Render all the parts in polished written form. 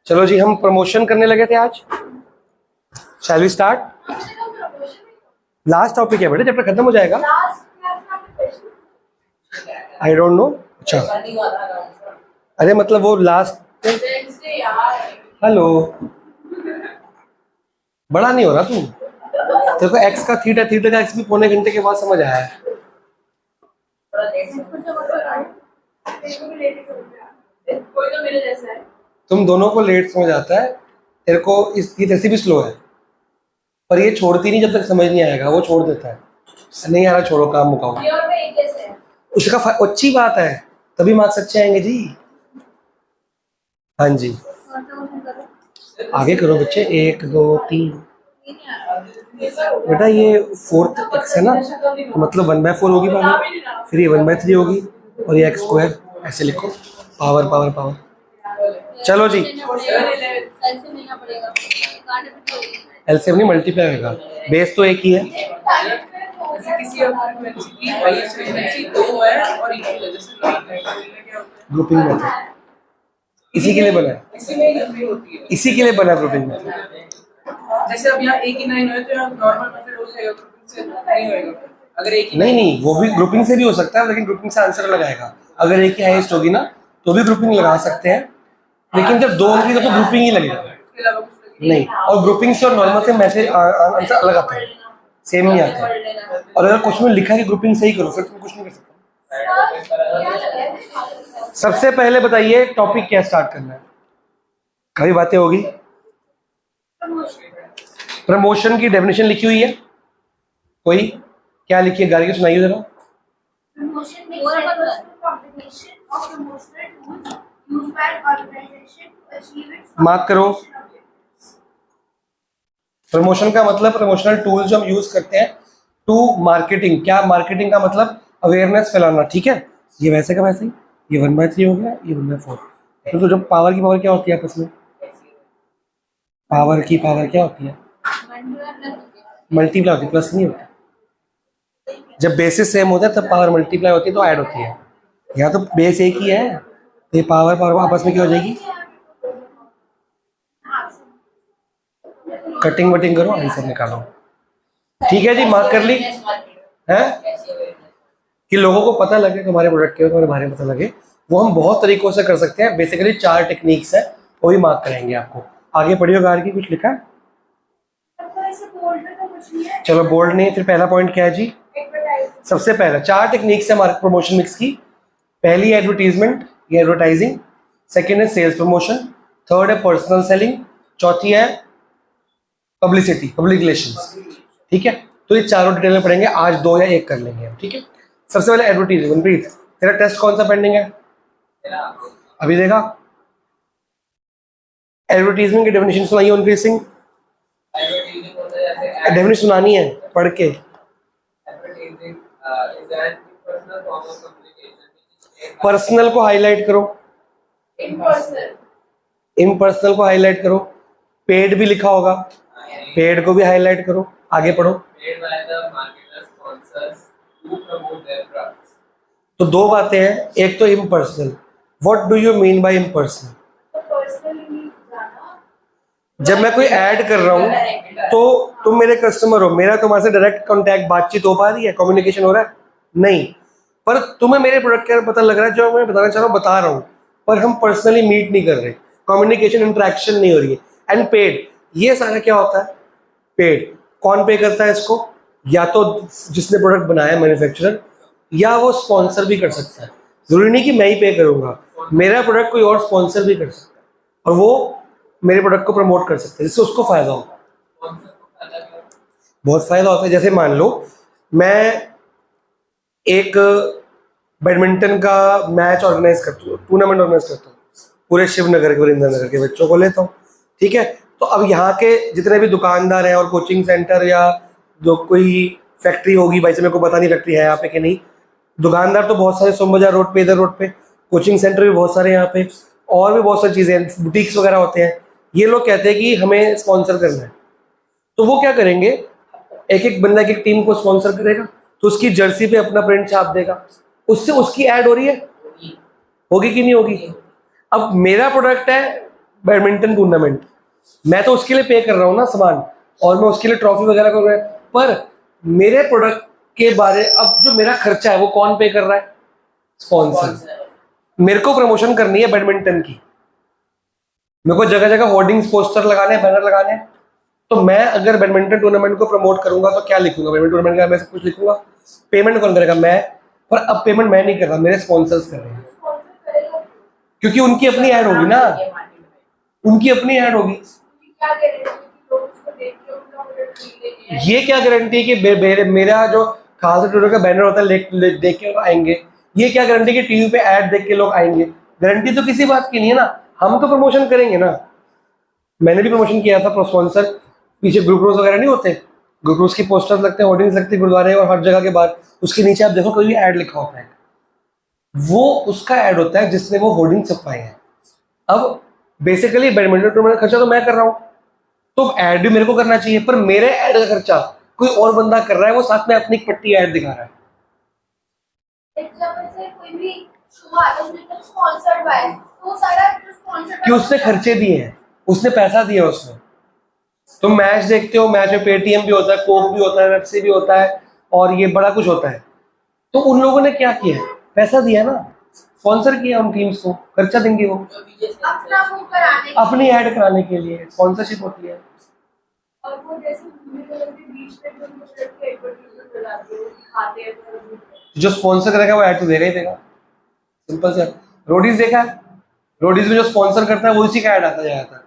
चलो जी, हम प्रमोशन करने लगे थे आज। Shall we start? Last topic है बेटे, चैप्टर खत्म हो जाएगा। I don't know. अच्छा, अरे मतलब वो लास्ट। हेलो, बड़ा नहीं हो रहा तू? तेरे को एक्स का थीटा, थीटा का एक्स भी पौने घंटे के बाद समझ आया है। तुम दोनों को लेट समझ आता है। तेरे को इसकी जैसी भी स्लो है, पर ये छोड़ती नहीं जब तक समझ नहीं आएगा। वो छोड़ देता है, नहीं आ रहा छोड़ो, काम मुकाओ। उसका अच्छी बात है, तभी मार्क्स अच्छे आएंगे जी। हाँ जी, आगे करो बच्चे। 1 2 3 बेटा, ये 4th एक्स है ना, तो मतलब 1/4 होगी पावर, फिर ये 1/3 होगी और ये एक्स स्क्वायर। ऐसे लिखो, पावर पावर पावर। चलो जी, एलसीएम नहीं, मल्टीप्लाई होगा। बेस तो एक ही है। ग्रुपिंग मेथड इसी के लिए बना है, इसी के लिए बना ग्रुपिंग मेथड। जैसे अब यहाँ एक ही 9 हुए तो यहाँ नॉर्मल मेथड हो जाएगा, ग्रुपिंग से नहीं होएगा। अगर एक ही नहीं, वो भी ग्रुपिंग से भी हो सकता है, लेकिन ग्रुपिंग से आंसर लगाएगा। अगर एक ही हाईएस्ट होगी ना तो भी ग्रुपिंग लगा सकते हैं, लेकिन जब 2 होगी तो ग्रुपिंग ही लगेगा। नहीं, और ग्रुपिंग से और नॉर्मल से मैसेज आंसर अलग आता है, सेम नहीं आता है। और अगर कुछ में लिखा है कि ग्रुपिंग से ही करो, फिर तुम कुछ नहीं कर सकते। सबसे पहले बताइए टॉपिक क्या स्टार्ट करना है। कभी बातें होगी। प्रमोशन की डेफिनेशन लिखी हुई है कोई? क्या लिखी है गाड़ी की, सुनाइए जरा। मार्क करो। प्रमोशन का मतलब प्रमोशनल टूल जो हम यूज करते हैं टू मार्केटिंग। क्या मार्केटिंग का मतलब? अवेयरनेस फैलाना, ठीक है। ये वैसे का वैसे ही, ये 1/3 हो गया, ये 1/4। तो जब पावर की पावर क्या होती है आपस में? पावर की पावर क्या होती है? मल्टीप्लाई होती है, प्लस नहीं होती। जब बेसिस सेम होता है तब पावर मल्टीप्लाई होती है, तो ऐड होती है। यहाँ तो बेस एक ही है, तो ये पावर पावर आपस में क्या हो जाएगी? कटिंग वटिंग करो, आंसर निकालो। ठीक है जी, मार्क कर ली है। कि लोगों को पता लगे, तुम्हारे प्रोडक्ट के बारे में पता लगे, वो हम बहुत तरीकों से कर सकते हैं। बेसिकली 4 टेक्निक्स है, वही मार्क करेंगे आपको। आगे पढ़ियो गार की, कुछ लिखा है? चलो, बोल्ड नहीं है, फिर पहला पॉइंट क्या है जी? सबसे पहला 4 टेक्निक्स है मार्केट प्रमोशन मिक्स की। पहली है एडवर्टीजमेंट या एडवर्टाइजिंग, सेकेंड है सेल्स प्रमोशन, थर्ड है पर्सनल सेलिंग, चौथी है पब्लिसिटी, पब्लिक रिलेशंस। ठीक है, तो ये चारों डिटेल में पढ़ेंगे आज, 2 या 1 कर लेंगे हम। ठीक है, सबसे पहले एडवर्टीजमेंट। प्रीत, तेरा टेस्ट कौन सा पेंडिंग है अभी? देखा, एडवर्टीजमेंट की डेफिनेशन सुनाइए उनप्रीत सिंह। डेफिनेशन सुनानी है पढ़ के। पर्सनल को हाईलाइट करो, इम्पर्सनल को हाईलाइट करो। पेड भी लिखा होगा, पेड को भी हाईलाइट करो। आगे पढ़ो। तो 2 बातें हैं, एक तो impersonal. What do you mean by impersonal? जब मैं कोई ऐड कर रहा हूं तो तुम मेरे कस्टमर हो, मेरा तुम्हारे से डायरेक्ट कांटेक्ट, बातचीत हो पा रही है, कम्युनिकेशन हो रहा है? नहीं, पर तुम्हें मेरे प्रोडक्ट के बारे में पता लग रहा है, जो मैं बताना चाह रहा हूँ बता रहा हूँ, पर हम पर्सनली मीट नहीं कर रहे, कम्युनिकेशन इंटरेक्शन नहीं हो रही है। एंड पेड, ये सारा क्या होता है? पेड। कौन पे करता है इसको? या तो जिसने प्रोडक्ट बनाया, मैन्युफैक्चरर, या वो स्पॉन्सर भी कर सकता है। जरूरी नहीं कि मैं ही पे करूंगा, मेरा प्रोडक्ट कोई और स्पॉन्सर भी कर सकता है, और वो मेरे प्रोडक्ट को प्रमोट कर सकते हैं, जिससे उसको फायदा होगा। बहुत फायदा होता है। जैसे मान लो मैं एक बैडमिंटन का मैच ऑर्गेनाइज करता हूँ, टूर्नामेंट ऑर्गेनाइज करता हूँ, पूरे शिवनगर के, वरिंदर नगर के बच्चों को लेता हूँ। ठीक है, तो अब यहाँ के जितने भी दुकानदार हैं और कोचिंग सेंटर या जो कोई फैक्ट्री होगी, भाई से मेरे को पता नहीं फैक्ट्री है यहाँ पे कि नहीं, दुकानदार तो बहुत सारे, सोम बाजार रोड पे, इधर रोड पे, कोचिंग सेंटर भी बहुत सारे यहाँ पे, और भी बहुत सारी चीजें, बुटीक्स वगैरह होते हैं। ये लोग कहते हैं कि हमें स्पॉन्सर करना है, तो वो क्या करेंगे, एक एक बंदा एक टीम को स्पॉन्सर करेगा, तो उसकी जर्सी पे अपना प्रिंट छाप देगा, उससे उसकी ऐड हो रही है, होगी कि नहीं होगी? अब मेरा प्रोडक्ट है, बैडमिंटन टूर्नामेंट, मैं तो उसके लिए पे कर रहा हूँ ना सामान, और मैं उसके लिए ट्रॉफी वगैरह कर रहा है, पर मेरे प्रोडक्ट के बारे अब जो मेरा खर्चा है वो कौन पे कर रहा है? स्पॉन्सर। मेरे को प्रमोशन करनी है बैडमिंटन की, मेरे को जगह जगह होर्डिंग्स पोस्टर लगाने, बैनर लगाने, तो मैं अगर बैडमिंटन टूर्नामेंट को प्रमोट करूंगा तो क्या लिखूंगा? बैडमिंटन टूर्नामेंट का मैं सब कुछ लिखूंगा। पेमेंट कौन करेगा? मैं। पर अब पेमेंट मैं नहीं कर रहा, मेरे स्पॉन्सर्स कर रहे हैं, क्योंकि उनकी अपनी ऐड होगी ना, उनकी अपनी ऐड होगी। ये क्या गारंटी है कि मेरा जो खालसा टूर्नामेंट का बैनर होता है देख के आएंगे? ये क्या गारंटी कि टीवी पे ऐड देख के लोग आएंगे? गारंटी तो किसी बात की नहीं है ना, हम तो प्रमोशन करेंगे ना। मैंने भी प्रमोशन किया था, स्पॉन्सर पीछे ग्रुप रोज वगैरह नहीं होते, ग्रुप रोज की पोस्टर्स लगते हैं, होर्डिंग्स लगती है गुरुद्वारे और हर जगह के बाद, उसके नीचे आप देखो कोई भी ऐड लिखा होता है, वो उसका ऐड होता है जिसने वो होर्डिंग छपवाए हैं। अब बेसिकली बैडमिंटन टूर्नामेंट खर्चा तो मैं कर रहा हूँ, तो ऐड भी मेरे को करना चाहिए, पर मेरे ऐड का खर्चा कोई और बंदा कर रहा है, वो साथ में अपनी पट्टी ऐड दिखा रहा है। कि उसने खर्चे दिए हैं, उसने पैसा दिया उसने। तुम मैच देखते हो, मैच में पेटीएम भी होता है, कोक भी होता है, पेप्सी भी होता है, और ये बड़ा कुछ होता है। तो उन लोगों ने क्या किया है? पैसा दिया ना, स्पॉन्सर किया उन टीम्स को, खर्चा देंगे वो अपनी ऐड कराने के लिए, स्पॉन्सरशिप होती है। और वो जैसे बीच में जो स्पॉन्सर करेगा वो ऐड तो देगा ही देगा, सिंपल सा। रोडीज देखा है, रोडीज में जो स्पॉन्सर करता है वो उसी का ऐड आता जाता है।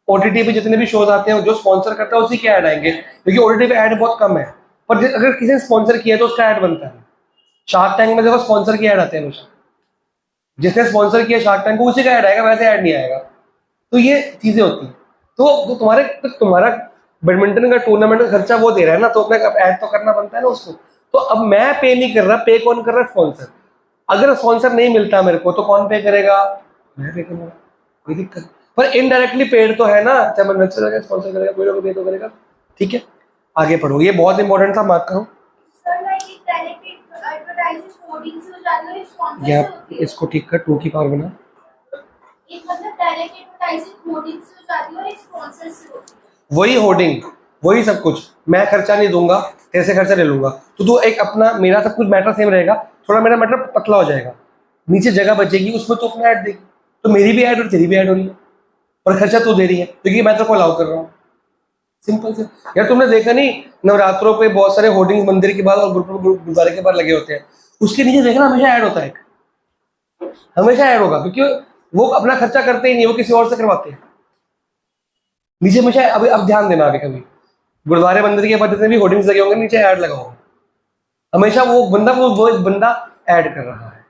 ओटीटी पे जितने भी शोज आते हैं जो स्पॉन्सर करता है उसी के ऐड आएंगे, क्योंकि ओटीटी पे ऐड बहुत कम है, पर अगर किसी ने स्पॉन्सर किया तो उसका ऐड बनता है। शार्क टैंक में देखो स्पॉन्सर की ऐड आते हैं हमेशा, जिसने स्पॉन्सर किया शार्क टैंक को उसी का ऐड आएगा, वैसे ऐड नहीं आएगा। तो ये चीजें होती हैं। तो तुम्हारा बैडमिंटन का टूर्नामेंट का खर्चा वो दे रहा है ना, तो अपने ऐड तो करना बनता है ना उसको। तो अब मैं पे नहीं कर रहा, पे कौन कर रहा है? स्पॉन्सर। अगर स्पॉन्सर नहीं मिलता मेरे को तो कौन पे करेगा? मैं पे करूंगा, कोई दिक्कत। पर इनडायरेक्टली पेड तो है ना, चाहे मैं नच करेगा, स्पॉन्सर करेगा, कोई ना कोई पे तो करेगा। ठीक है, आगे पढ़ो, ये बहुत इंपॉर्टेंट था, मार्क करो। या इसको ठीक कर, 2 की पावर बना। वही होर्डिंग, वही सब कुछ, मैं खर्चा नहीं दूंगा, ऐसे खर्चा ले लूंगा, तो तू एक अपना, मेरा सब कुछ मैटर सेम रहेगा, थोड़ा मेरा मैटर पतला हो जाएगा, नीचे जगह बचेगी, उसमें तो अपना ऐड देगी, तो मेरी भी ऐड और तेरी भी ऐड हो रही है, और खर्चा तू दे रही है क्योंकि मैं तो को अलाउ कर रहा हूँ। सिंपल से। यार तुमने देखा नहीं, नवरात्रों पे बहुत सारे होर्डिंग्स मंदिर के बाद और गुरुद्वारे के बाद लगे होते हैं, उसके नीचे देखना हमेशा ऐड होता है, हमेशा ऐड होगा, क्योंकि वो अपना खर्चा करते ही नहीं, वो किसी और से करवाते हैं नीचे हमेशा। अभी अब ध्यान देना, अभी कभी गुरुद्वारे मंदिर के बाद जितने भी होर्डिंग्स लगे होंगे नीचे ऐड लगा होगा, हमेशा वो बंदा ऐड कर रहा है।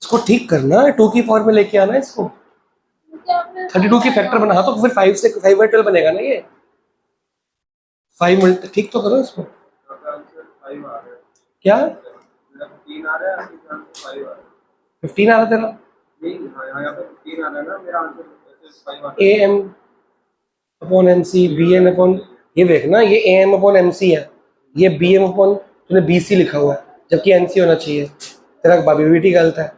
इसको ठीक करना, 2 की पावर में लेके आना इसको, 32 की फैक्टर बना, तो फिर 5 से 5/12 बनेगा ना ये, 5 मिनट ठीक तो करो इसको। क्या 15 आ रहा तेरा? AM upon MC, BM upon, ये देखना, ये AM अपॉन MC है, ये BM अपॉन तूने BC लिखा हुआ है, जबकि NC होना चाहिए, तेरा BBT गलत है।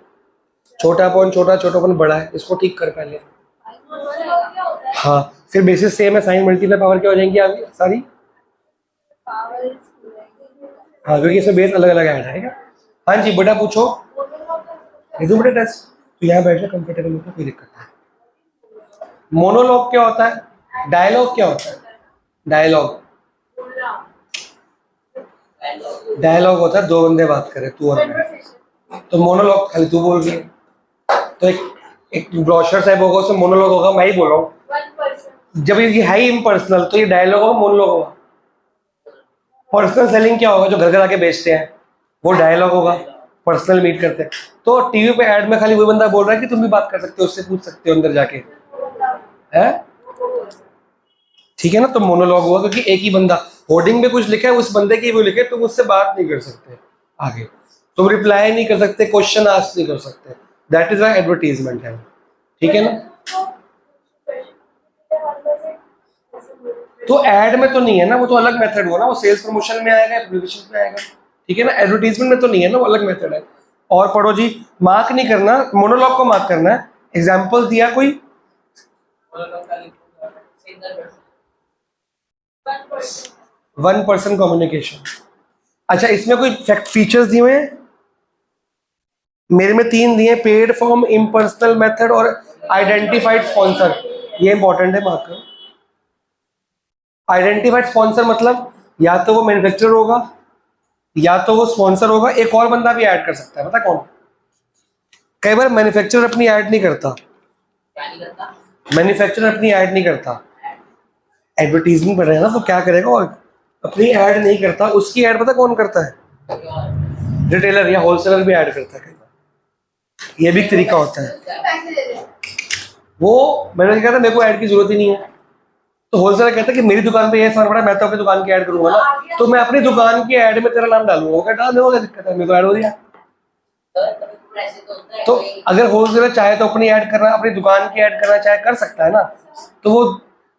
छोटा अपॉन छोटा, छोटा अपॉन बड़ा है, इसको ठीक कर पहले। हाँ, फिर बेसिस सेम है, साइन मल्टीप्लाई पावर क्या हो जाएंगी आगे सारी? हाँ, क्योंकि इसमें बेस अलग अलग ऐड है। हाँ जी बेटा पूछो, दो बेटा टेस्ट, तो यहाँ बैठ जा कंफर्टेबल होगा, कोई दिक्कत नहीं। मोनोलॉग क्या होता है? डायलॉग क्या होता है? डायलॉग होता है 2 बंदे बात करें, तू और मैं, तो मोनोलॉग खाली तू बोल रही है, तो एक ब्रोशर साहब होगा, उसमें मोनोलॉग होगा, मैं ही बोल रहा हूँ। जब ये है ही इम्पर्सनल तो ये डायलॉग होगा, मोनोलॉग होगा। पर्सनल सेलिंग क्या होगा? जो घर घर आके बेचते हैं, वो डायलॉग होगा, पर्सनल मीट करते हैं। तो टीवी पे ऐड में खाली वही बंदा बोल रहा है कि तुम भी बात कर सकते हो, उससे पूछ सकते हो अंदर जाके, है ठीक है ना? तो मोनोलॉग हुआ, क्योंकि एक ही बंदा, होर्डिंग में कुछ लिखा है, उस बंदे की वो लिखे, तुम उससे बात नहीं कर सकते आगे, तुम रिप्लाई नहीं कर सकते, क्वेश्चन आस्क नहीं कर सकते, दैट इज व्हाई एडवर्टीजमेंट है। ठीक है ना? तो ऐड में तो नहीं है ना, वो तो अलग मेथड हुआ ना, वो सेल्स प्रमोशन में आएगा, पब्लिसिटी में आएगा। ठीक है ना? एडवर्टीजमेंट में तो नहीं है ना, वो अलग मेथड है। और पढ़ो जी, मार्क नहीं करना, मोनोलॉग को मार्क करना है। एग्जाम्पल दिया कोई, सिंगल पर्सन 1%. 1% कम्युनिकेशन। अच्छा, इसमें कोई फीचर्स दिए हुए हैं? मेरे में 3 दिए, पेड फॉर्म, इम्पर्सनल मेथड और आइडेंटिफाइड स्पॉन्सर। ये इंपॉर्टेंट है, मार्क करो। आइडेंटिफाइड स्पॉन्सर मतलब या तो वो मैन्युफैक्चरर होगा या तो वो स्पॉन्सर होगा, एक और बंदा भी ऐड कर सकता है, पता कौन? कई बार मैन्युफैक्चरर अपनी ऐड नहीं करता, क्या नहीं करता? मैन्युफैक्चरर अपनी ऐड नहीं करता, एडवर्टीजमेंट कर रहे हैं ना, तो क्या करेगा? और अपनी ऐड नहीं करता, उसकी ऐड पता कौन करता है? रिटेलर या होलसेलर भी ऐड करता है कई बार, ये भी एक तरीका होता है। उसके पैसे दे दे. वो मैंने कहा था मेरे को ऐड की जरूरत ही नहीं है, तो होलसेलर कहता है कि मेरी दुकान पे ये सामान पड़ा, मैं तो अपनी दुकान की ऐड करूंगा ना, तो मैं अपनी दुकान की ऐड में तेरा नाम डालूंगा। वो क्या डाल दो, क्या दिक्कत है, मेरे को ऐड हो रही है। तो अगर होलसेलर चाहे तो अपनी ऐड करना, अपनी दुकान की ऐड करना चाहे कर सकता है ना, तो वो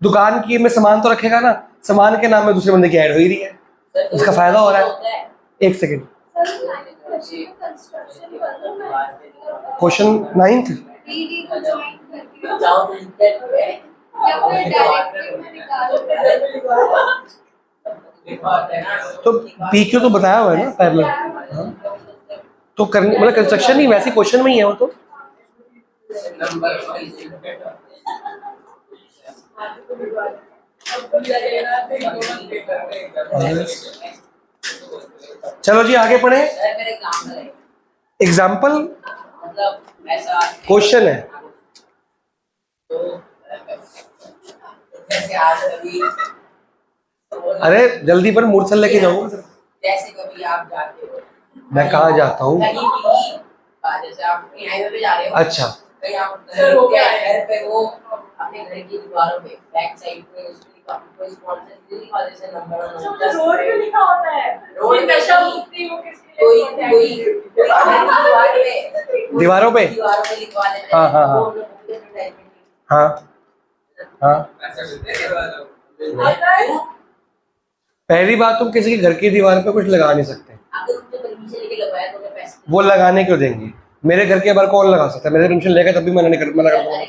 दुकान की में सामान तो रखेगा ना, सामान के नाम में दूसरे बंदे की ऐड हो ही रही है, उसका फायदा हो रहा है। एक सेकेंड, कंस्ट्रक्शन करना क्वेश्चन 9th। डीडी को ज्वाइन करके या फिर डायरेक्टली में निकालो. तो पीक्यू तो बताया हुआ है ना पहले। हाँ। तो करने मतलब कंस्ट्रक्शन ही वैसे क्वेश्चन में ही है वो तो। चलो जी आगे पढ़े। एग्जाम्पल क्वेश्चन है। अरे जल्दी पर मूर्छल लेके जाऊंगा। जैसे कभी आप जाते हो, मैं कहाँ जाता हूँ? कहीं भी, जैसे आप कहीं हाईवे पे जा रहे हो, अच्छा, कहीं आप घर पे हो, अपने घर की दीवारों पे बैक साइड पे कोई स्पॉन्सर लिखा, जैसे नंबर रोड पे लिखा होता है. रोड पे नशा नहीं, मुक्ति वो किसके लिए होता है? कोई घर की दीवारों पे। दीवारों पे लिखवा देते हैं। हाँ, हाँ, हाँ। वो हम लोग पूरे टाइम में हाँ हाँ। अगर पहली बात, तुम किसी के घर की दीवार पे कुछ लगा नहीं सकते, अगर उनसे परमिशन लेके लगवाया तो उन्हें पैसे वो लगाने क्यों देंगे? मेरे घर के बाहर कौन लगा सकता है? मेरे परमिशन लेगा तब भी मना नहीं कर, मना कर दूंगा। जो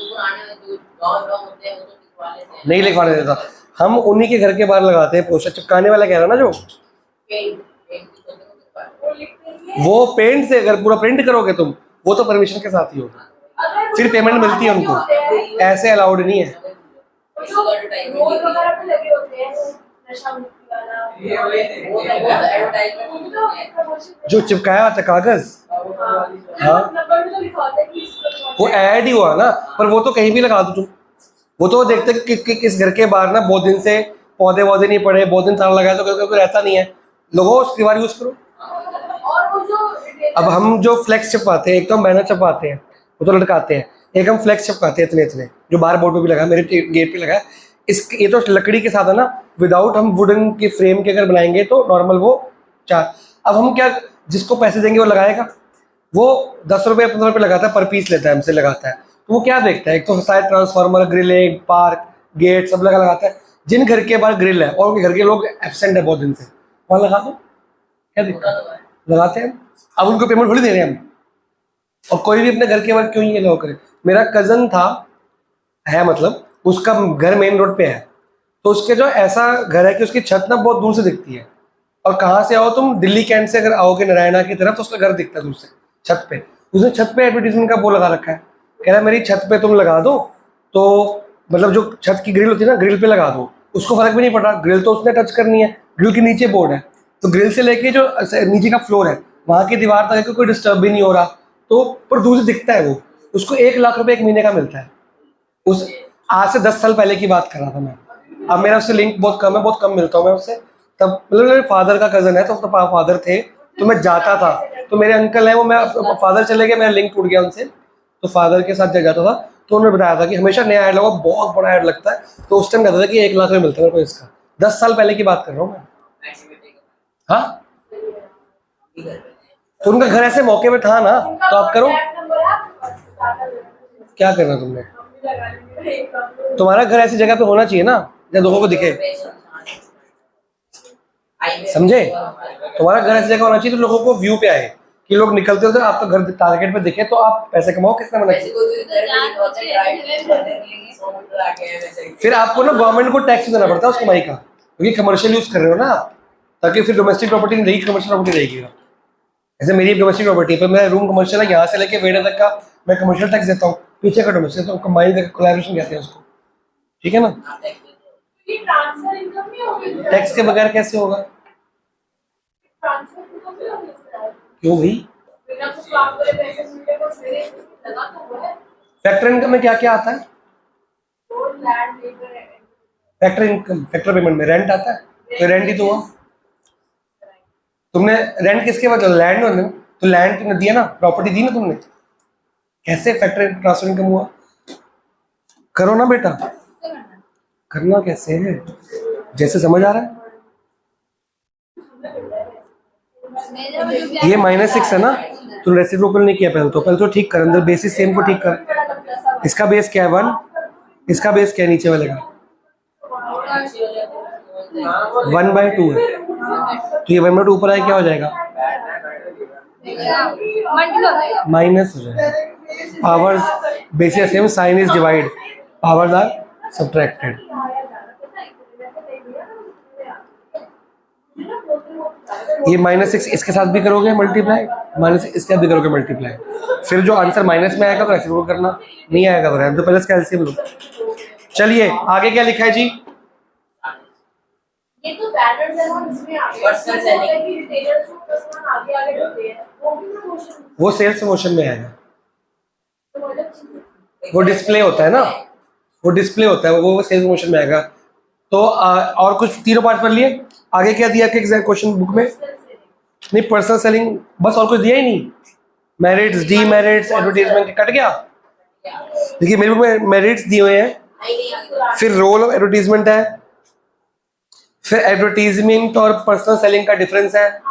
पुराने जो गाँव होते हैं वो तो लिखवा लेते हैं। नहीं लिखवाने देता, हम उन्हीं के घर के बाहर लगाते हैं पोस्टर। चिपकाने वाला कह रहा ना जो, पेंट पेंट की तो वो लिखते हैं, वो पेंट से अगर पूरा प्रिंट करोगे तुम, वो तो परमिशन के साथ ही होगा, अगर फिर पेमेंट मिलती है उनको। ऐसे अलाउड नहीं है। जो रोड वगैरह पे लगे होते हैं नशा मुक्ति वाला, जो चिपकाया होता है कागज, हाँ। नंबर भी तो लिखा होता है कि इसको वो ऐड ही हुआ ना, पर वो तो कहीं भी लगा दो तुम। वो तो देखते कि किस घर के बाहर ना बहुत दिन से पौधे वौधे नहीं पड़े, बहुत दिन ताला लगाया तो कोई रहता नहीं है, लोगों उसकी दीवार यूज करो। और वो जो अब हम जो फ्लेक्स छपवाते हैं, एक तो हम बैनर छपवाते हैं, वो तो लटकाते हैं, एक हम फ्लेक्स छपवाते हैं इतने इतने, जो बाहर बोर्ड पे भी लगा है, मेरे गेट पे लगा है। इस ये तो लकड़ी के साथ है ना, विदाउट हम वुडन की फ्रेम के अगर बनाएंगे तो नॉर्मल वो 4। अब हम क्या, जिसको पैसे देंगे वो लगाएगा, वो 10 रुपये 15 रुपये लगाता है, पर पीस लेता है हमसे, लगाता है। तो वो क्या देखता है, एक तो शायद ट्रांसफार्मर, ग्रिलें, पार्क, गेट सब लगाता है। जिन घर के बाहर ग्रिल है और उनके घर के लोग एब्सेंट है बहुत दिन से, वहाँ लगा दो, क्या दिक्कत है, लगाते हैं। अब उनको पेमेंट थोड़ी दे रहे हैं हम, और कोई भी अपने घर के बाहर क्यों ये लोग करे। मेरा कजन था, है मतलब, उसका घर मेन रोड पे है, तो उसके जो ऐसा घर है कि उसकी छत ना बहुत दूर से दिखती है, और कहाँ से आओ तुम, दिल्ली कैंट से अगर आओगे नारायणा की तरफ, तो उसका घर दिखता है दूर से छत पे। उसने छत पे एडवर्टीजमेंट का वो लगा रखा है, कह रहा है मेरी छत पे तुम लगा दो, तो मतलब जो छत की ग्रिल होती है ना, ग्रिल पे लगा दो, उसको फर्क भी नहीं पड़ रहा, ग्रिल तो उसने टच करनी है, ग्रिल के नीचे बोर्ड है, तो ग्रिल से लेके जो नीचे का फ्लोर है वहाँ की दीवार तक कोई डिस्टर्ब भी नहीं हो रहा, तो पर दूर से दिखता है वो। उसको 1 लाख रुपए 1 महीने का मिलता है। उस आज से 10 साल पहले की बात कर रहा था मैं, अब मेरा उससे लिंक बहुत कम है, बहुत कम मिलता हूँ मैं उससे। तब मतलब मेरे फादर का कजन है, तो फादर थे, तो मैं जाता था, तो मेरे अंकल है वो, मैं फादर चले गए, मेरा लिंक टूट गया उनसे, तो फादर के साथ जब जाता था तो उन्होंने बताया था कि हमेशा नया ऐड लगा, बहुत बड़ा ऐड लगता है, तो उस टाइम कहता था कि 1 लाख रुपये मिलता है मेरे को इसका। 10 साल पहले की बात कर रहा हूँ मैं। हाँ, तो उनका घर ऐसे मौके में था ना, तो आप करो। क्या करना तुमने, तुम्हारा घर ऐसी जगह पे होना चाहिए ना जहाँ लोगों को दिखे, समझे? तुम्हारा घर ऐसी जगह होना चाहिए तो लोगों को व्यू पे आए कि लोग निकलते हो तो आपका घर टारगेट पे दिखे तो आप पैसे कमाओ, किसने मना वैसे किया? कोई घर में नहीं होता ड्राइव 100 मीटर आगे है वैसे फिर आपको ना गवर्नमेंट को टैक्स देना पड़ता है उस कमाई का, क्योंकि कमर्शियल यूज कर रहे हो ना आप, ताकि फिर डोमेस्टिक प्रॉपर्टी नहीं रहेगी, कमर्शियल प्रॉपर्टी रहेगी। ऐसे मेरी डोमेस्टिक प्रॉपर्टी पर मेरा रूम कमर्शियल है, यहाँ से लेके वेडर तक का मैं कमर्शियल टैक्स देता हूँ, पीछे का डोमेस्टिक, तो कमाई कोलैबोरेशन कहते हैं उसको, ठीक है ना। ये ट्रांसफर इनकम नहीं होगी, टैक्स के बगैर कैसे होगा? ट्रांसफर इनकम नहीं होगी सर। क्यों भाई? बिना कुछ काम करे पैसे मिलते बस मेरे लगा तो वो है फैक्टर इनकम में क्या क्या आता है? और लैंड लेबर है। फैक्टर इनकम, फैक्टर पेमेंट में रेंट आता है, तो रेंट ही तो हुआ। तुमने रेंट किसके बाद लैंड होने, तो लैंड तुमने दिया ना, प्रॉपर्टी दी ना तुमने, कैसे फैक्टर ट्रांसफर इनकम हुआ? करो ना बेटा, करना कैसे है, जैसे समझ आ रहा है। ये -6 है ना, तो रेसिप्रोकल नहीं किया पहले तो ठीक कर, अंदर बेसिस सेम को ठीक कर। इसका बेस क्या है 1, इसका बेस क्या है नीचे वाले का 1/2 है, तो ये 1/2 ऊपर आए क्या हो जाएगा? माइनस हो जाएगा। Powers bases same, sign is divide, powers are subtracted. ये -6 इसके साथ भी करोगे मल्टीप्लाई, माइनस इसके साथ भी करोगे मल्टीप्लाई, फिर जो आंसर माइनस में आएगा तो ऐसे रोल करना, नहीं आएगा तो रहने दो, पहले इसका एलसीएम लो। चलिए आगे क्या लिखा है जी? ये तो पैटर्न्स है और इसमें आगे Personal selling। कि रिटेलर्स को कस्टमर आगे आगे बढ़ते हैं, वो भी ना मोशन, वो सेल्स मोशन में आएगा, तो मतलब वो डिस्प्ले होता है ना, वो डिस्प्ले होता है, वो सेल्स मोशन में आएगा। तो और कुछ तीनों पार्ट कर लिए, आगे क्या दिया आपके एग्जाम क्वेश्चन बुक में? नहीं, पर्सनल सेलिंग बस, और कुछ दिया ही नहीं। मेरिट्स, डीमेरिट्स, एडवर्टाइजमेंट कट गया। देखिए मेरे बुक में मेरिट्स दिए हुए हैं, फिर रोल ऑफ एडवर्टाइजमेंट है, फिर एडवर्टाइजमेंट और पर्सनल सेलिंग का डिफरेंस है।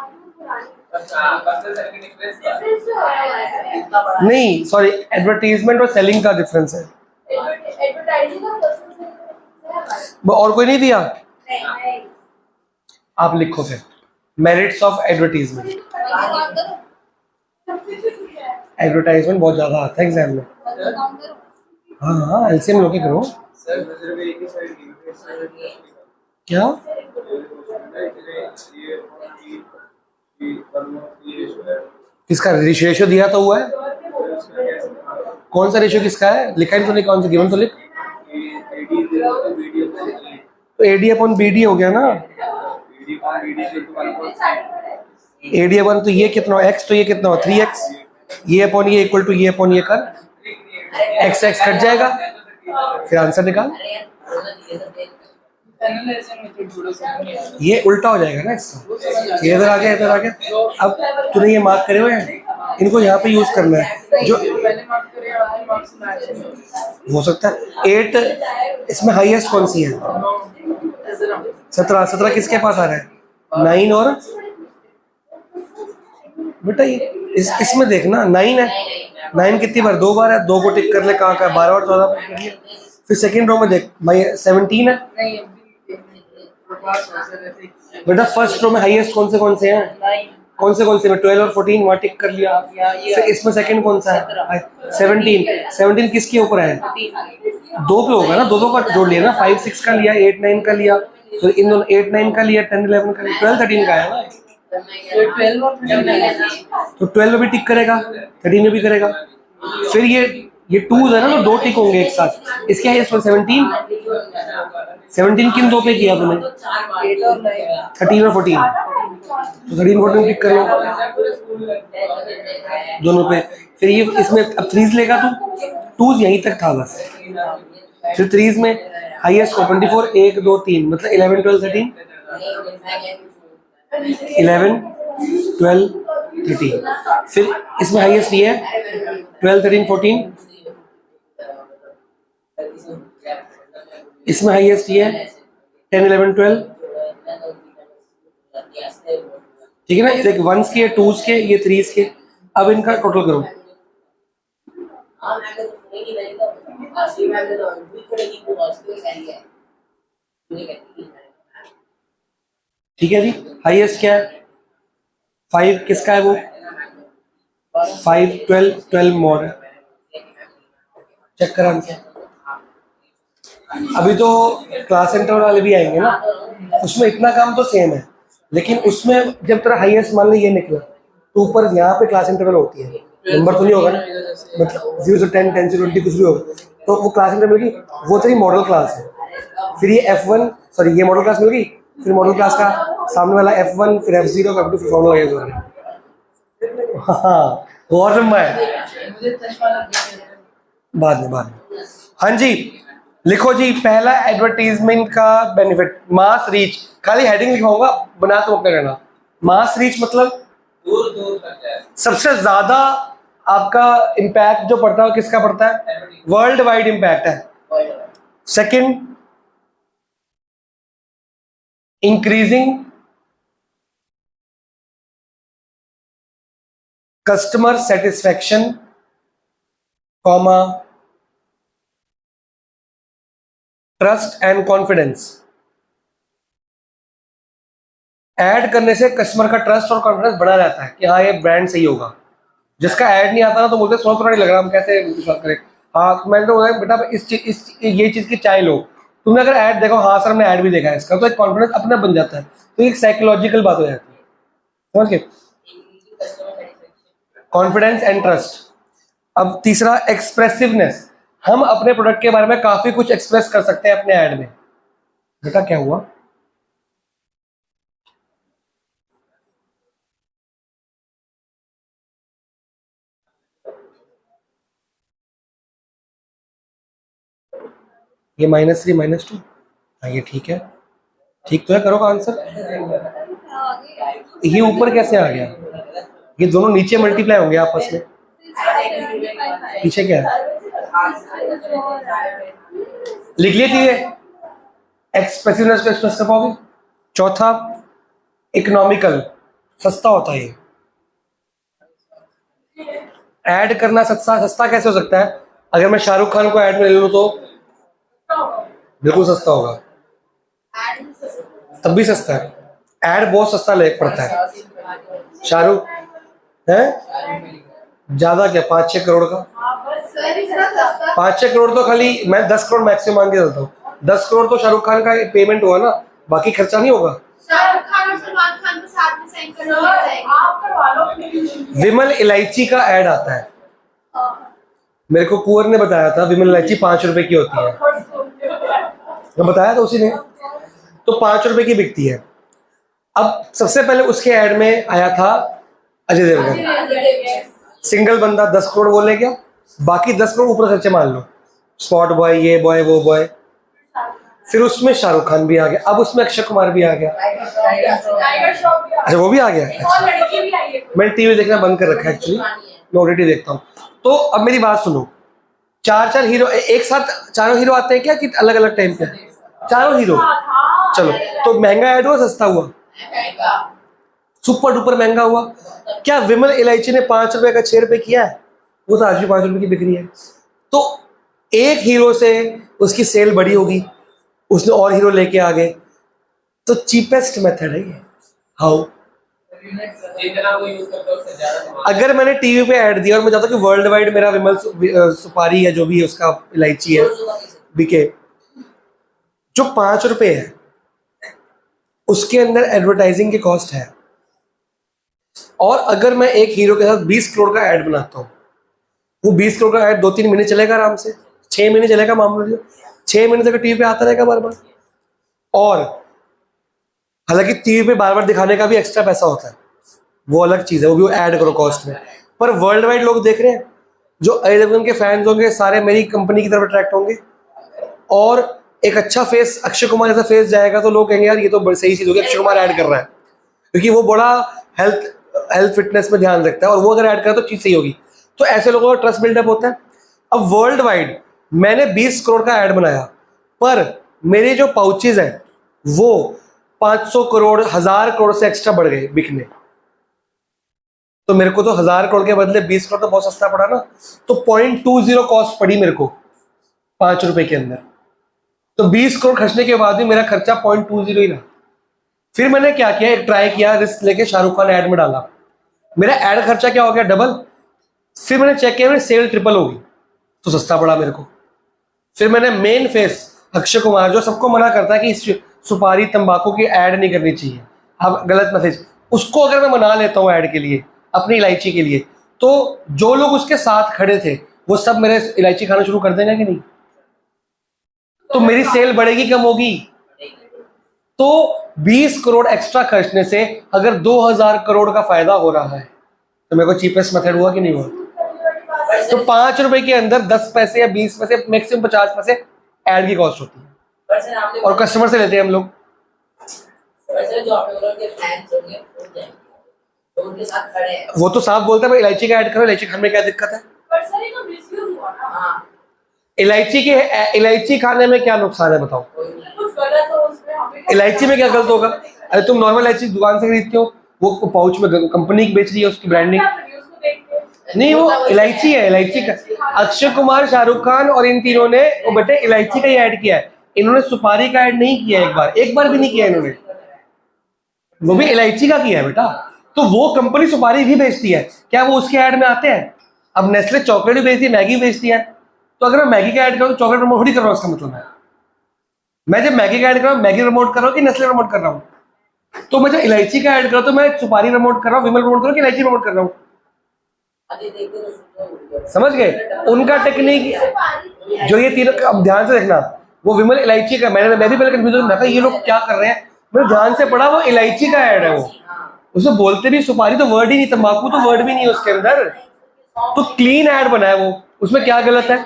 नहीं सॉरी, एडवर्टाइजमेंट और सेलिंग का डिफरेंस है। एडवर्टाइजिंग और पर्सनल और कोई नहीं दिया? नहीं आप लिखो फिर मेरिट्स ऑफ एडवर्टाइजमेंट। एडवर्टाइजमेंट बहुत ज्यादा आता है एग्जाम में। हाँ हाँ, एलसीएम लोके करो। क्या किसका रेशियो दिया तो हुआ है? कौन सा रेशियो किसका है? लिखा ही तो नहीं, कौन सा गिवन तो लिख। तो एडी अपॉन बीडी हो गया ना, एडी अपॉन, तो ये कितना एक्स, तो ये कितना हो 3x, ये अपॉन ये इक्वल टू ये अपॉन ये कर, एक्स एक्स कट जाएगा, फिर आंसर निकाल। ये उल्टा हो जाएगा ना इसका, ये इधर आ गया इधर आ गया। अब तूने ये मार्क करे हुए हैं, इनको यहाँ पे यूज करना है। जो हो सकता है 8, इसमें हाईएस्ट कौन सी है? 17 किसके पास आ रहा है? 9 और बेटा ये इसमें देखना 9 है, 9 कितनी बार? 2 बार है, 2 को टिक कर ले, कहाँ का 12 और 14 पर कर लिया। फिर सेकंड रो में देख, 17 है बेटा। फर्स्ट रो में हाईएस्ट कौन से हैं? कौन से में 12 और 14 वहाँ टिक कर लिया। फिर इसमें सेकंड कौन सा है? 17 किसके ऊपर है? 2 पे होगा ना, दो का जोड़ लिया ना, 5 6 का लिया, 8 9 का लिया, तो इन दोनों 8 9 का लिया, 10 11 का लिया, 12 13 का है ना, तो 12 में भी टिक करेगा, 13 में भी करेगा। फिर ये 2 है ना, तो 2 टिक होंगे एक साथ। इसके हाईएस्ट पर 17 किन 2 पे किया तुमने? 13 और 14, तो 13 14 टिक कर लो दोनों पे। फिर ये इसमें अब 3s लेगा तो 2s यहीं तक था बस। फिर 3s में हाईएस्ट को 24, 1 2 3, मतलब 11 12 13, 11 12 13। फिर इसमें हाईएस्ट ये है 12 13 14, इसमें हाईएस्ट ये है 10 11 12, ठीक है ना। एक 1s के, 2s के, ये 3s के। अब इनका टोटल करो। ठीक है जी, हाईएस्ट क्या है? 5 किसका है वो? 5 12 मोर चेक करा। अभी तो क्लास सेंटर वाले भी आएंगे ना, उसमें इतना काम तो सेम है, लेकिन उसमें जब तेरा हाईएस्ट मान लो ये निकला तो ऊपर यहाँ पे क्लास इंटरवल होती है, नंबर तो नहीं होगा ना, मतलब 0 से 10 10 से 20 कुछ भी होगा, तो वो क्लास इंटरवल की वो तेरी मॉडल क्लास है। फिर ये F1 सॉरी ये मॉडल क्लास मिल गई, फिर मॉडल क्लास का सामने वाला F1 फिर F0 का F2 फिर फॉर्मूला लगेगा। हाँ बहुत लंबा है, बाद में। हाँ जी लिखो जी, पहला एडवर्टीजमेंट का बेनिफिट मास रीच, खाली हेडिंग लिखाऊंगा बना तो अपने रहना। मास रीच मतलब दूर दूर तक जाए। सबसे ज्यादा आपका इम्पैक्ट जो पड़ता है किसका पड़ता है, वर्ल्ड वाइड इम्पैक्ट है। Second increasing customer satisfaction comma trust and confidence. Add करने से कस्टमर का ट्रस्ट और कॉन्फिडेंस बढ़ा रहता है कि हाँ ये ब्रांड सही होगा। जिसका ऐड नहीं आता ना तो बोलते सोच नहीं लग रहा, हम कैसे विश्वास करें। हाँ मैंने तो बोला बेटा ये चीज की चाय लो, तुमने अगर ऐड देखो, हाँ सर हमने ऐड भी देखा है इसका, तो एक कॉन्फिडेंस अपना बन जाता है, तो एक साइकोलॉजिकल बात हो जाती है, समझ गए, कॉन्फिडेंस एंड ट्रस्ट। अब तीसरा एक्सप्रेसिवनेस, हम अपने प्रोडक्ट के बारे में काफी कुछ एक्सप्रेस कर सकते हैं अपने ऐड में। बेटा क्या हुआ, ये -3 -2, हाँ ये ठीक है, ठीक तो है, करो का आंसर। ये ऊपर कैसे आ गया, ये दोनों नीचे मल्टीप्लाई होंगे आपस में, पीछे क्या है, लिख लिए थी ये एक्सप्रेसिवनेस को एक्सप्रेस कर पाओगे। चौथा इकोनॉमिकल, सस्ता होता है ये, ऐड करना सस्ता कैसे हो सकता है, अगर मैं शाहरुख खान को ऐड में ले लूं तो बिल्कुल सस्ता होगा, तब भी सस्ता है, ऐड बहुत सस्ता ले पड़ता है। शाहरुख है ज्यादा क्या 5-6 करोड़ का, 5-6 करोड़ तो खाली मैं 10 करोड़ मैक्सिमम मान के चलता हूँ, 10 करोड़ तो शाहरुख खान का पेमेंट हुआ ना, बाकी खर्चा नहीं होगा। शाहरुख खान और सलमान खान को साथ में साइन करना पड़ेगा, आप करवा लो। विमल इलायची का ऐड आता है, मेरे को कुंवर ने बताया था विमल इलायची 5 रुपए की होती है, मैं बताया था उसी ने, तो 5 रुपए की बिकती है। अब सबसे पहले उसके ऐड में आया था अजय देवगन, सिंगल बंदा 10 करोड़ बोले क्या, बाकी 10 करोड़ ऊपर खर्चे मान लो, स्पॉट बॉय ये बॉय वो बॉय, फिर उसमें शाहरुख खान भी आ गया, अब उसमें अक्षय कुमार भी आ गया, अच्छा वो भी आ गया, अच्छा मैंने टीवी देखना बंद कर रखा है एक्चुअली, मैं ओटीटी देखता हूँ। तो अब मेरी बात सुनो, 4 हीरो एक साथ, चारों हीरो आते हैं क्या कि अलग अलग टाइम पे, चारों हीरो, चलो तो महंगा ऐड हुआ सस्ता हुआ, सुपर डुपर महंगा हुआ। क्या विमल इलायची ने 5 रुपए का 6 रुपए किया है, वो तो आज भी 5 रुपए की बिक रही है, तो एक हीरो से उसकी सेल बड़ी होगी, उसने और हीरो लेके आ गए, तो चीपेस्ट मेथड है ये। हाउ, अगर मैंने टीवी पे ऐड दिया और मैं चाहता हूँ कि वर्ल्ड वाइड मेरा विमल सुपारी या जो भी है उसका इलायची है बिके, जो 5 रुपए है उसके अंदर एडवर्टाइजिंग की कॉस्ट है, और अगर मैं एक हीरो के साथ 20 करोड़ का ऐड बनाता हूँ, वो 20 करोड़ का ऐड 2-3 महीने चलेगा आराम से, 6 महीने चलेगा मामूली, 6 महीने तक टीवी पे आता रहेगा बार बार, और हालांकि टीवी पे बार बार दिखाने का भी एक्स्ट्रा पैसा होता है, वो अलग चीज है, वो भी ऐड करो कॉस्ट में, पर वर्ल्ड वाइड लोग देख रहे हैं, जो अजय देवगन के फैंस होंगे सारे मेरी कंपनी की तरफ अट्रैक्ट होंगे, और एक अच्छा फेस अक्षय कुमार जैसा फेस जाएगा तो लोग कहेंगे यार ये तो बड़ी सही चीज होगी, अक्षय कुमार ऐड कर रहा है, क्योंकि वो बड़ा हेल्थ फिटनेस में ध्यान रखता है, और वो अगर ऐड करे तो चीज सही होगी, तो ऐसे लोगों का ट्रस्ट बिल्डअप होता है। अब वर्ल्ड वाइड मैंने 20 करोड़ का ऐड बनाया, पर मेरे जो पाउचेज हैं वो 500 करोड़ 1000 करोड़ से एक्स्ट्रा बढ़ गए बिकने, तो मेरे को तो 1000 करोड़ के बदले 20 करोड़ तो बहुत सस्ता पड़ा ना, तो 0.20 कॉस्ट पड़ी मेरे को 5 रुपए के अंदर, तो 20 करोड़ खर्चने के बाद भी मेरा खर्चा 0.20 ही रहा। फिर मैंने क्या किया, एक ट्राई किया, रिस्क लेके शाहरुख खान ऐड में डाला, मेरा ऐड खर्चा क्या हो गया डबल, फिर मैंने चेक किया, मेरी सेल ट्रिपल होगी तो सस्ता पड़ा मेरे को। फिर मैंने मेन फेस अक्षय कुमार, जो सबको मना करता है कि सुपारी तंबाकू की ऐड नहीं करनी चाहिए, अब गलत मैसेज, उसको अगर मैं मना लेता हूँ ऐड के लिए, अपनी इलायची के लिए, तो जो लोग उसके साथ खड़े थे वो सब मेरे इलायची खाना शुरू कर देंगे कि नहीं? तो मेरी सेल बढ़ेगी कम होगी? तो 20 करोड़ एक्स्ट्रा खर्चने से अगर 2000 करोड़ का फायदा हो रहा है तो मेरे को चीपेस्ट मेथड हुआ कि नहीं हुआ? तो 5 रुपए के अंदर 10 पैसे या 20 पैसे, मैक्सिमम 50 पैसे ऐड की कॉस्ट होती है, पर सर आपने और कस्टमर से लेते हैं हम लोग। वैसे जो आपने बोला कि फैंस होंगे तो उनके साथ खड़े हैं। वो तो साफ बोलता है भाई इलायची का ऐड करो, इलायची खाने में क्या दिक्कत है? पर सर ये तो मिसयूज हुआ ना। हाँ, इलायची खाने में क्या नुकसान है बताओ? कुछ गलत हो उसमें हमें इलायची में क्या गलत होगा? अरे तुम नॉर्मल इलायची दुकान से खरीदते हो, वो पाउच में कंपनी की बेच रही है, उसकी ब्रांडिंग उसको देख के नहीं, वो इलायची है, इलायची का। अक्षय कुमार, शाहरुख खान और इन तीनों ने वो बेटे इलायची का ही ऐड किया है, इन्होंने सुपारी का ऐड नहीं किया, एक बार भी नहीं किया इन्होंने, वो भी इलायची का किया है बेटा। तो वो कंपनी सुपारी भी बेचती है, क्या वो उसके ऐड में आते हैं? अब नेस्ले चॉकलेट भी बेचती है, मैगी बेचती है, तो अगर मैं मैगी का ऐड करूँ तो चॉकलेट प्रमोट ही कर रहा हूँ, इसका मतलब है मैं जब मैगी का ऐड कर रहा हूँ मैगी प्रमोट कर रहा हूँ कि नेस्ले प्रमोट कर रहा हूँ? तो मैं जब इलायची का ऐड कर रहा हूँ तो मैं सुपारी प्रमोट कर रहा हूँ, विमल प्रमोट कर रहा हूँ कि इलायची प्रमोट कर रहा हूँ? अभी देखते तो सुनो। समझ गए? उनका टेक्निक जो ये तीनों, अब ध्यान से देखना, वो विमल इलायची का, मैं भी पहले कंफ्यूज हो गया, ये लोग क्या कर रहे हैं, मैंने ध्यान से पढ़ा, वो इलायची का ऐड है, वो उसमें बोलते भी सुपारी तो वर्ड ही नहीं, तंबाकू तो वर्ड भी नहीं है उसके अंदर, तो क्लीन ऐड बना है वो, उसमें क्या गलत है?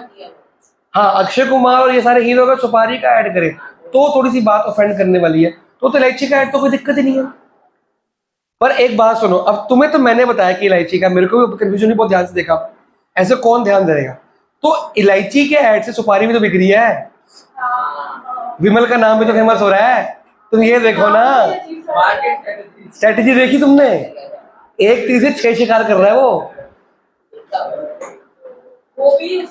हाँ, अक्षय कुमार और ये सारे हीरो अगर सुपारी का ऐड करें तो थोड़ी सी बात ऑफेंड करने वाली है, तो इलायची का ऐड तो कोई दिक्कत ही नहीं है। पर एक बात सुनो, अब तुम्हें तो मैंने बताया कि इलायची का, मेरे को भी कंफ्यूजन नहीं, बहुत ध्यान से देखा, ऐसे कौन ध्यान देगा? तो इलायची के ऐड से सुपारी भी तो बिक रही है, विमल का नाम भी तो फेमस हो रहा है, तुम ये देखो ना, मार्केट स्ट्रेटेजी देखी तुमने, एक तीर से 6 शिकार कर रहा है वो। वो भी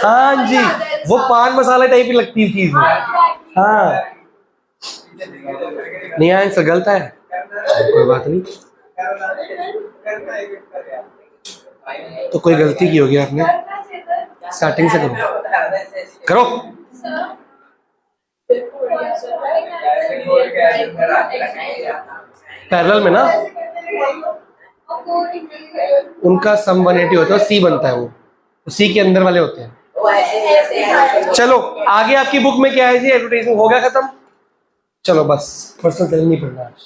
हाँ जी, वो पान मसाला टाइप की लगती है चीज, हाँ नहीं आंसर गलत है, कोई बात नहीं, तो कोई गलती की होगी आपने, स्टार्टिंग से करो पैरेलल में ना, उनका सम 180 होता है, सी बनता है, वो सी के अंदर वाले होते हैं। वो ऐसे चलो आगे आपकी बुक में क्या है जी, एडवर्टाइजमेंट हो गया खत्म, चलो बस पर्सनल नहीं पढ़ना आज।